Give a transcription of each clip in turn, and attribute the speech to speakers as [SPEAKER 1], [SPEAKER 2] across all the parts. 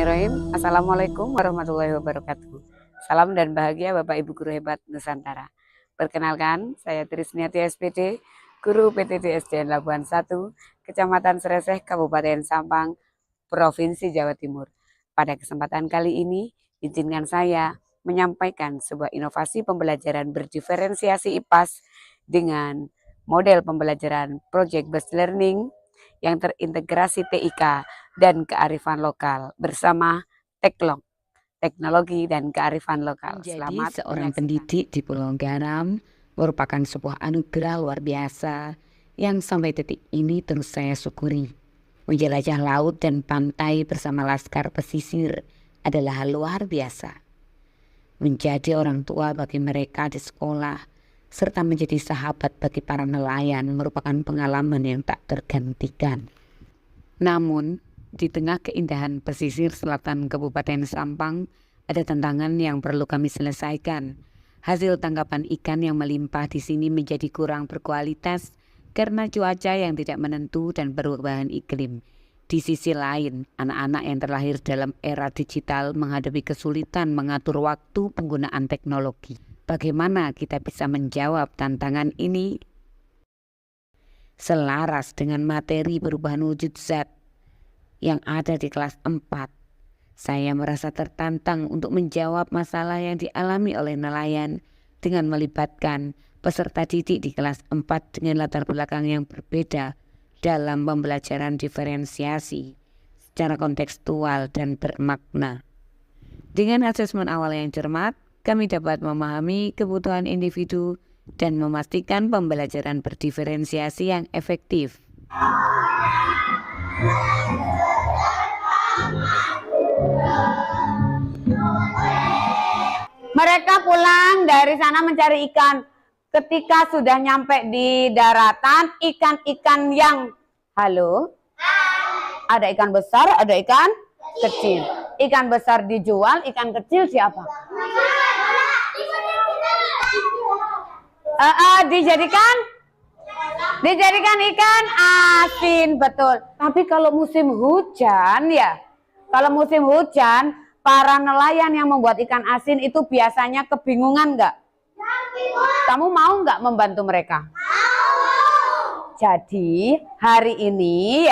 [SPEAKER 1] Bismillahirrahmanirrahim. Assalamualaikum warahmatullahi wabarakatuh. Salam dan bahagia Bapak Ibu Guru Hebat Nusantara. Perkenalkan, saya Trisniati SPD, Guru PTT SDN Labuan 1, Kecamatan Sreseh, Kabupaten Sampang, Provinsi Jawa Timur. Pada kesempatan kali ini, izinkan saya menyampaikan sebuah inovasi pembelajaran berdiferensiasi IPAS dengan model pembelajaran Project Based Learning yang terintegrasi TIK dan kearifan lokal bersama Teklong, teknologi dan kearifan lokal.
[SPEAKER 2] Jadi seorang pendidik di Pulau Garam merupakan sebuah anugerah luar biasa yang sampai detik ini terus saya syukuri. Menjelajah laut dan pantai bersama laskar pesisir adalah hal luar biasa. Menjadi orang tua bagi mereka di sekolah serta menjadi sahabat bagi para nelayan merupakan pengalaman yang tak tergantikan. Namun, di tengah keindahan pesisir selatan Kabupaten Sampang, ada tantangan yang perlu kami selesaikan. Hasil tangkapan ikan yang melimpah di sini menjadi kurang berkualitas karena cuaca yang tidak menentu dan perubahan iklim. Di sisi lain, anak-anak yang terlahir dalam era digital menghadapi kesulitan mengatur waktu penggunaan teknologi. Bagaimana kita bisa menjawab tantangan ini? Selaras dengan materi perubahan wujud zat yang ada di kelas 4, saya merasa tertantang untuk menjawab masalah yang dialami oleh nelayan dengan melibatkan peserta didik di kelas 4 dengan latar belakang yang berbeda dalam pembelajaran diferensiasi secara kontekstual dan bermakna. Dengan asesmen awal yang cermat, kami dapat memahami kebutuhan individu dan memastikan pembelajaran berdiferensiasi yang efektif.
[SPEAKER 1] Mereka pulang dari sana mencari ikan. Ketika sudah nyampe di daratan, ikan-ikan yang ada ikan besar, ada ikan kecil. Ikan besar dijual, ikan kecil siapa? Dijadikan ikan asin, betul. Tapi kalau musim hujan para nelayan yang membuat ikan asin itu biasanya kebingungan nggak? Kamu mau nggak membantu mereka? Jadi hari ini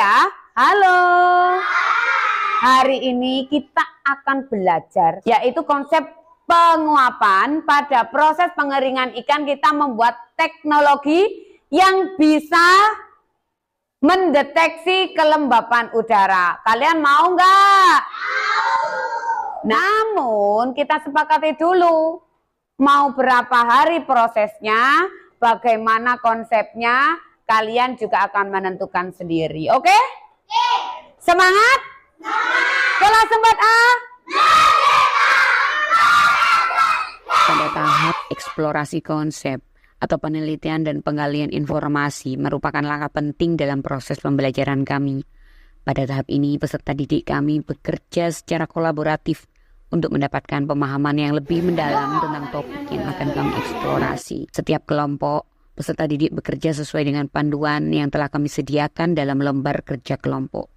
[SPEAKER 1] hari ini kita akan belajar yaitu konsep penguapan. Pada proses pengeringan ikan kita membuat teknologi yang bisa mendeteksi kelembapan udara. Kalian mau nggak? Namun kita sepakati dulu mau berapa hari prosesnya, bagaimana konsepnya, kalian juga akan menentukan sendiri. Oke? Semangat? Kelas 4A?
[SPEAKER 2] Pada tahap eksplorasi konsep atau penelitian dan penggalian informasi merupakan langkah penting dalam proses pembelajaran kami. Pada tahap ini, peserta didik kami bekerja secara kolaboratif untuk mendapatkan pemahaman yang lebih mendalam tentang topik yang akan kami eksplorasi. Setiap kelompok, peserta didik bekerja sesuai dengan panduan yang telah kami sediakan dalam lembar kerja kelompok.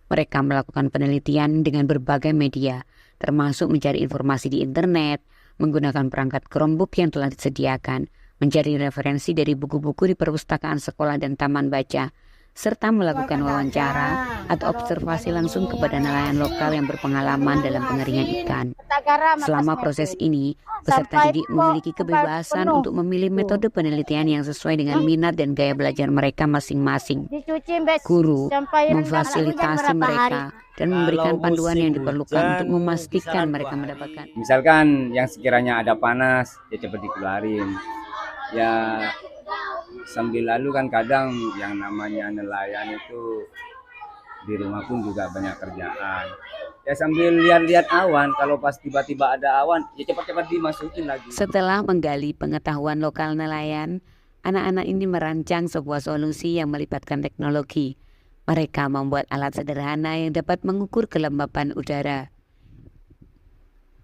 [SPEAKER 2] Mereka melakukan penelitian dengan berbagai media, termasuk mencari informasi di internet, menggunakan perangkat Chromebook yang telah disediakan, mencari referensi dari buku-buku di perpustakaan sekolah dan taman baca, serta melakukan wawancara atau observasi langsung kepada nelayan lokal yang berpengalaman dalam pengeringan ikan. Selama proses ini, peserta didik memiliki kebebasan untuk memilih metode penelitian yang sesuai dengan minat dan gaya belajar mereka masing-masing. Guru memfasilitasi mereka dan memberikan panduan yang diperlukan untuk memastikan mereka mendapatkan.
[SPEAKER 3] Misalkan yang sekiranya ada panas, ya cepat dikeluarin. Ya sambil lalu kan kadang yang namanya nelayan itu di rumah pun juga banyak kerjaan. Ya sambil lihat-lihat awan, kalau pas tiba-tiba ada awan, ya cepat-cepat dimasukin lagi.
[SPEAKER 2] Setelah menggali pengetahuan lokal nelayan, anak-anak ini merancang sebuah solusi yang melibatkan teknologi. Mereka membuat alat sederhana yang dapat mengukur kelembapan udara.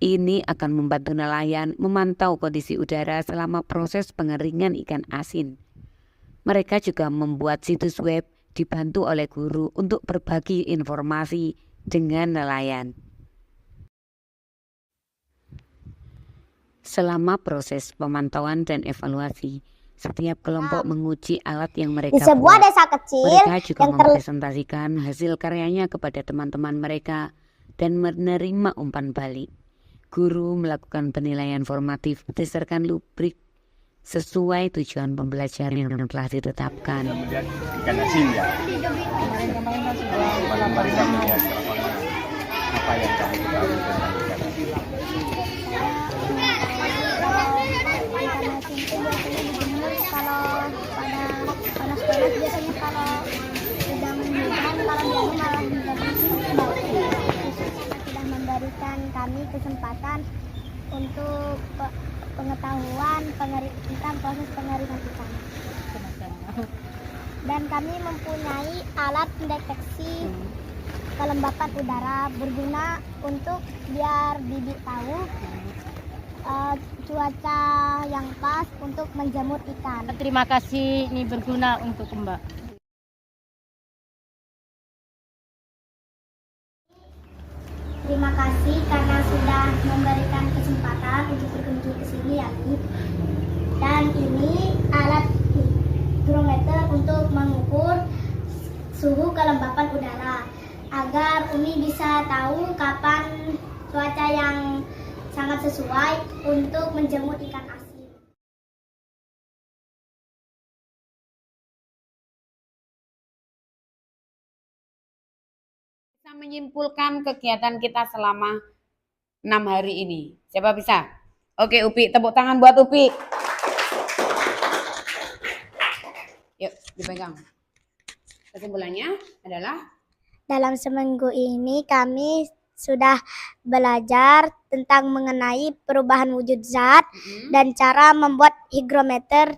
[SPEAKER 2] Ini akan membantu nelayan memantau kondisi udara selama proses pengeringan ikan asin. Mereka juga membuat situs web dibantu oleh guru untuk berbagi informasi dengan nelayan. Selama proses pemantauan dan evaluasi, setiap kelompok menguji alat yang mereka
[SPEAKER 4] Di sebuah
[SPEAKER 2] buat.
[SPEAKER 4] desa kecil
[SPEAKER 2] Mereka juga
[SPEAKER 4] yang
[SPEAKER 2] mempresentasikan hasil karyanya kepada teman-teman mereka dan menerima umpan balik. Guru melakukan penilaian formatif berdasarkan rubrik sesuai tujuan pembelajaran yang telah ditetapkan.
[SPEAKER 3] Kemudian ikan asin ya. Kemarin kan sudah kami lihat apa yang kami ketahui tentang ikan asin.
[SPEAKER 4] Kalau pada panas-panas biasanya kalau sedang hujan kalau dia malah menjadi sudah memberikan kami kesempatan untuk pengetahuan tentang proses pengeringan ikan. Dan kami mempunyai alat pendeteksi kelembapan udara berguna untuk biar bibit tahu cuaca yang pas untuk menjemur ikan.
[SPEAKER 5] Terima kasih, ini berguna untuk Mbak.
[SPEAKER 4] Terima kasih karena sudah memberikan kesempatan untuk berkunjung ke sini ya, Umi. Dan ini alat hygrometer untuk mengukur suhu kelembapan udara agar Umi bisa tahu kapan cuaca yang sangat sesuai untuk menjemur ikan asin.
[SPEAKER 1] Bisa menyimpulkan kegiatan kita selama 6 hari ini. Siapa bisa? Oke, Upi, tepuk tangan buat Upi. Yuk, dipegang. Kesimpulannya adalah
[SPEAKER 4] Dalam seminggu ini kami sudah belajar tentang mengenai perubahan wujud zat dan cara membuat hygrometer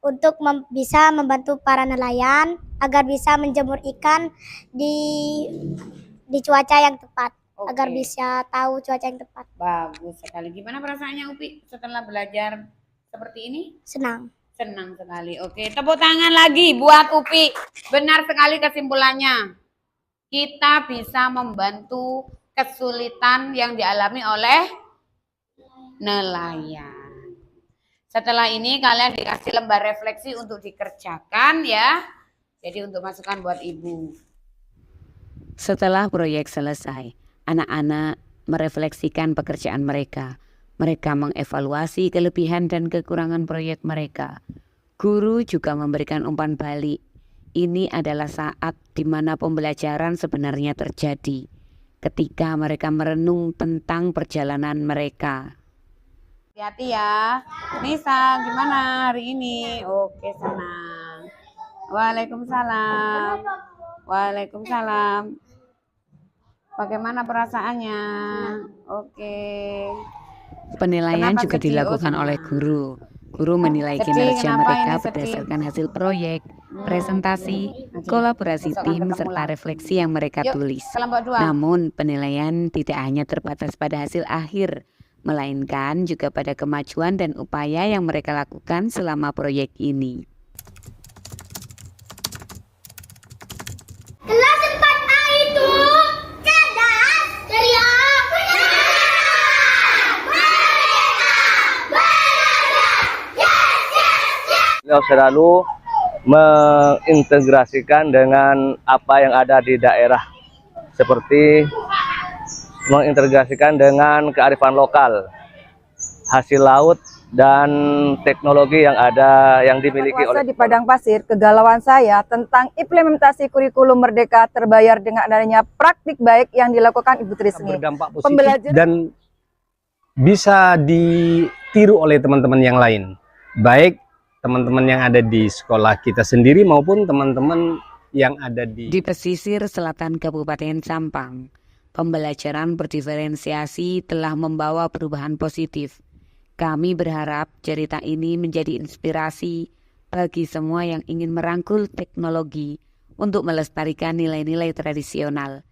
[SPEAKER 4] untuk bisa membantu para nelayan agar bisa menjemur ikan di cuaca yang tepat.
[SPEAKER 1] Oke.
[SPEAKER 4] Agar bisa tahu cuaca yang tepat.
[SPEAKER 1] bagus sekali. Gimana perasaannya Upi setelah belajar seperti ini?
[SPEAKER 4] Senang.
[SPEAKER 1] Senang sekali. Oke, tepuk tangan lagi buat Upi. Benar sekali kesimpulannya. Kita bisa membantu kesulitan yang dialami oleh nelayan. Setelah ini kalian dikasih lembar refleksi untuk dikerjakan ya. Jadi untuk masukan buat Ibu.
[SPEAKER 2] Setelah proyek selesai, anak-anak merefleksikan pekerjaan mereka. Mereka mengevaluasi kelebihan dan kekurangan proyek mereka. Guru juga memberikan umpan balik. Ini adalah saat di mana pembelajaran sebenarnya terjadi, ketika mereka merenung tentang perjalanan mereka.
[SPEAKER 1] Hati-hati ya. Nisa, gimana hari ini? Oke, senang. Waalaikumsalam. Waalaikumsalam. Bagaimana perasaannya? Oke.
[SPEAKER 2] Penilaian
[SPEAKER 1] Kenapa
[SPEAKER 2] juga
[SPEAKER 1] sedih?
[SPEAKER 2] dilakukan
[SPEAKER 1] Oh,
[SPEAKER 2] oleh
[SPEAKER 1] senang.
[SPEAKER 2] guru. Guru menilai
[SPEAKER 1] Sedih,
[SPEAKER 2] kinerja
[SPEAKER 1] kenapa
[SPEAKER 2] mereka
[SPEAKER 1] ini sedih?
[SPEAKER 2] berdasarkan hasil proyek, presentasi, kolaborasi
[SPEAKER 1] Besok
[SPEAKER 2] tim,
[SPEAKER 1] ketemu
[SPEAKER 2] serta
[SPEAKER 1] lagi.
[SPEAKER 2] refleksi yang mereka
[SPEAKER 1] Yuk,
[SPEAKER 2] tulis.
[SPEAKER 1] kelompok 2.
[SPEAKER 2] Namun penilaian tidak hanya terbatas pada hasil akhir, melainkan juga pada kemajuan dan upaya yang mereka lakukan selama proyek ini.
[SPEAKER 4] Kelas 4A itu cerdas, ceria,
[SPEAKER 6] Beliau selalu mengintegrasikan dengan apa yang ada di daerah, seperti mengintegrasikan dengan kearifan lokal, hasil laut, dan teknologi yang ada yang dimiliki
[SPEAKER 7] Puasa
[SPEAKER 6] oleh
[SPEAKER 7] di Padang Pasir, kegalauan saya tentang implementasi kurikulum Merdeka terbayar dengan adanya praktik baik yang dilakukan Ibu Trisni.
[SPEAKER 8] berdampak positif
[SPEAKER 7] Pembelajaran
[SPEAKER 8] dan bisa ditiru oleh teman-teman yang lain, baik teman-teman yang ada di sekolah kita sendiri maupun teman-teman yang ada
[SPEAKER 2] Di pesisir selatan Kabupaten Sampang, pembelajaran berdiferensiasi telah membawa perubahan positif. Kami berharap cerita ini menjadi inspirasi bagi semua yang ingin merangkul teknologi untuk melestarikan nilai-nilai tradisional